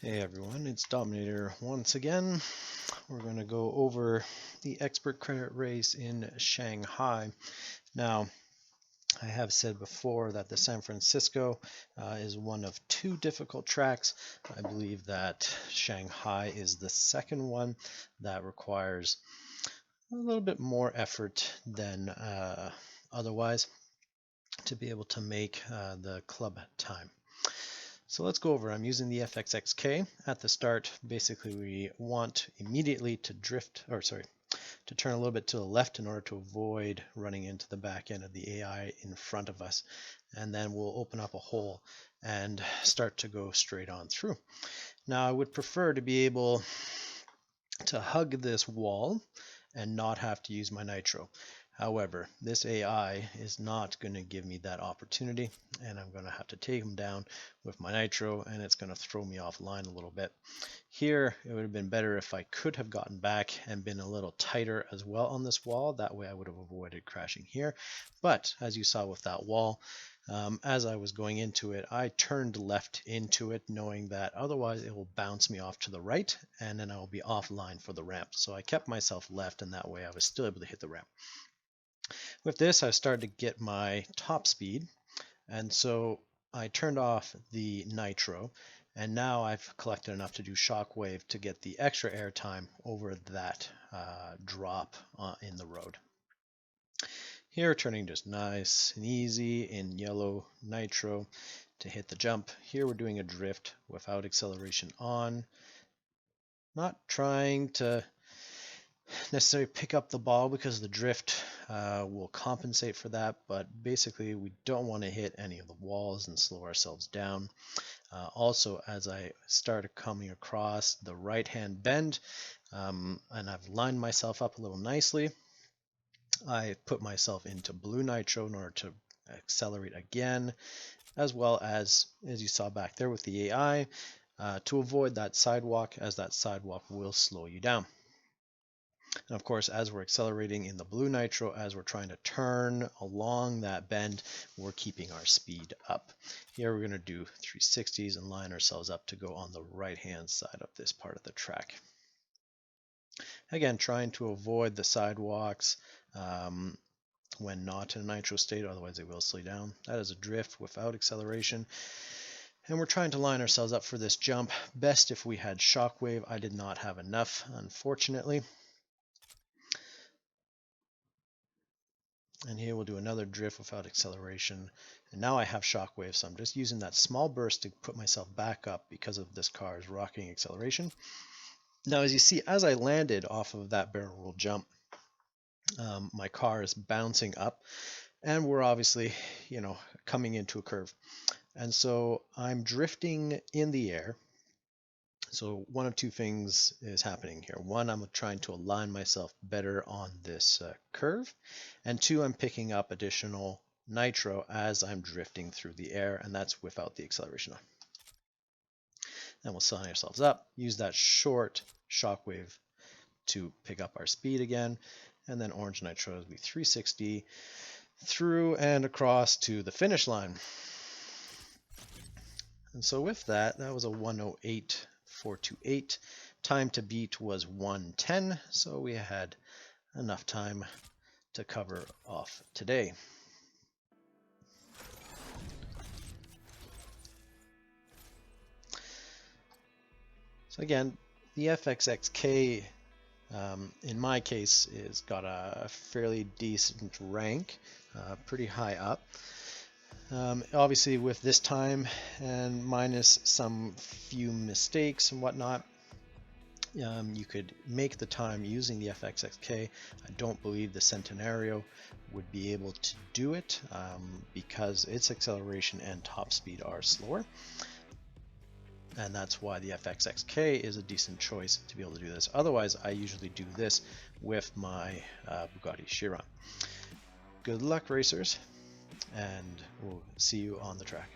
Hey everyone, it's Dominator once again. We're going to go over the expert credit race in Shanghai. Now, I have said before that the San Francisco is one of two difficult tracks. I believe that Shanghai is the second one that requires a little bit more effort than otherwise to be able to make the club time. So let's go over. I'm using the FXX K at the start. Basically, we want immediately to to turn a little bit to the left in order to avoid running into the back end of the AI in front of us. And then we'll open up a hole and start to go straight on through. Now, I would prefer to be able to hug this wall and not have to use my nitro. However, this AI is not going to give me that opportunity, and I'm going to have to take him down with my nitro, and it's going to throw me offline a little bit. Here, it would have been better if I could have gotten back and been a little tighter as well on this wall. That way I would have avoided crashing here. But as you saw with that wall, as I was going into it, I turned left into it, knowing that otherwise it will bounce me off to the right, and then I will be offline for the ramp. So I kept myself left, and that way I was still able to hit the ramp. With this, I started to get my top speed, and so I turned off the nitro, and now I've collected enough to do shockwave to get the extra airtime over that drop in the road. Here, turning just nice and easy in yellow nitro to hit the jump. Here we're doing a drift without acceleration on. Not trying to necessarily pick up the ball because the drift will compensate for that, but basically we don't want to hit any of the walls and slow ourselves down. Also, as I started coming across the right hand bend, and I've lined myself up a little nicely, I put myself into blue nitro in order to accelerate again, as well as you saw back there with the AI, to avoid that sidewalk, as that sidewalk will slow you down. And of course, as we're accelerating in the blue nitro, as we're trying to turn along that bend, we're keeping our speed up. Here we're going to do 360s and line ourselves up to go on the right hand side of this part of the track. Again, trying to avoid the sidewalks when not in a nitro state, otherwise they will slow you down. That is a drift without acceleration. And we're trying to line ourselves up for this jump. Best if we had shockwave. I did not have enough, unfortunately. And here we'll do another drift without acceleration. And now I have shockwave, so I'm just using that small burst to put myself back up because of this car's rocking acceleration. Now, as you see, as I landed off of that barrel roll jump, my car is bouncing up, and we're obviously, coming into a curve. And so I'm drifting in the air. So one of two things is happening here. One, I'm trying to align myself better on this curve. And two, I'm picking up additional nitro as I'm drifting through the air, and that's without the acceleration on. Then we'll sign ourselves up, use that short shockwave to pick up our speed again, and then orange nitro will be 360 through and across to the finish line. And so with that, that was a 1:08.428. Time to beat was 1:10, so we had enough time to cover off today. So again, the FXX K, in my case, is got a fairly decent rank, pretty high up. Obviously with this time and minus some few mistakes and whatnot, you could make the time using the FXX K. I don't believe the Centenario would be able to do it because its acceleration and top speed are slower. And that's why the FXX K is a decent choice to be able to do this. Otherwise, I usually do this with my Bugatti Chiron. Good luck, racers, and we'll see you on the track.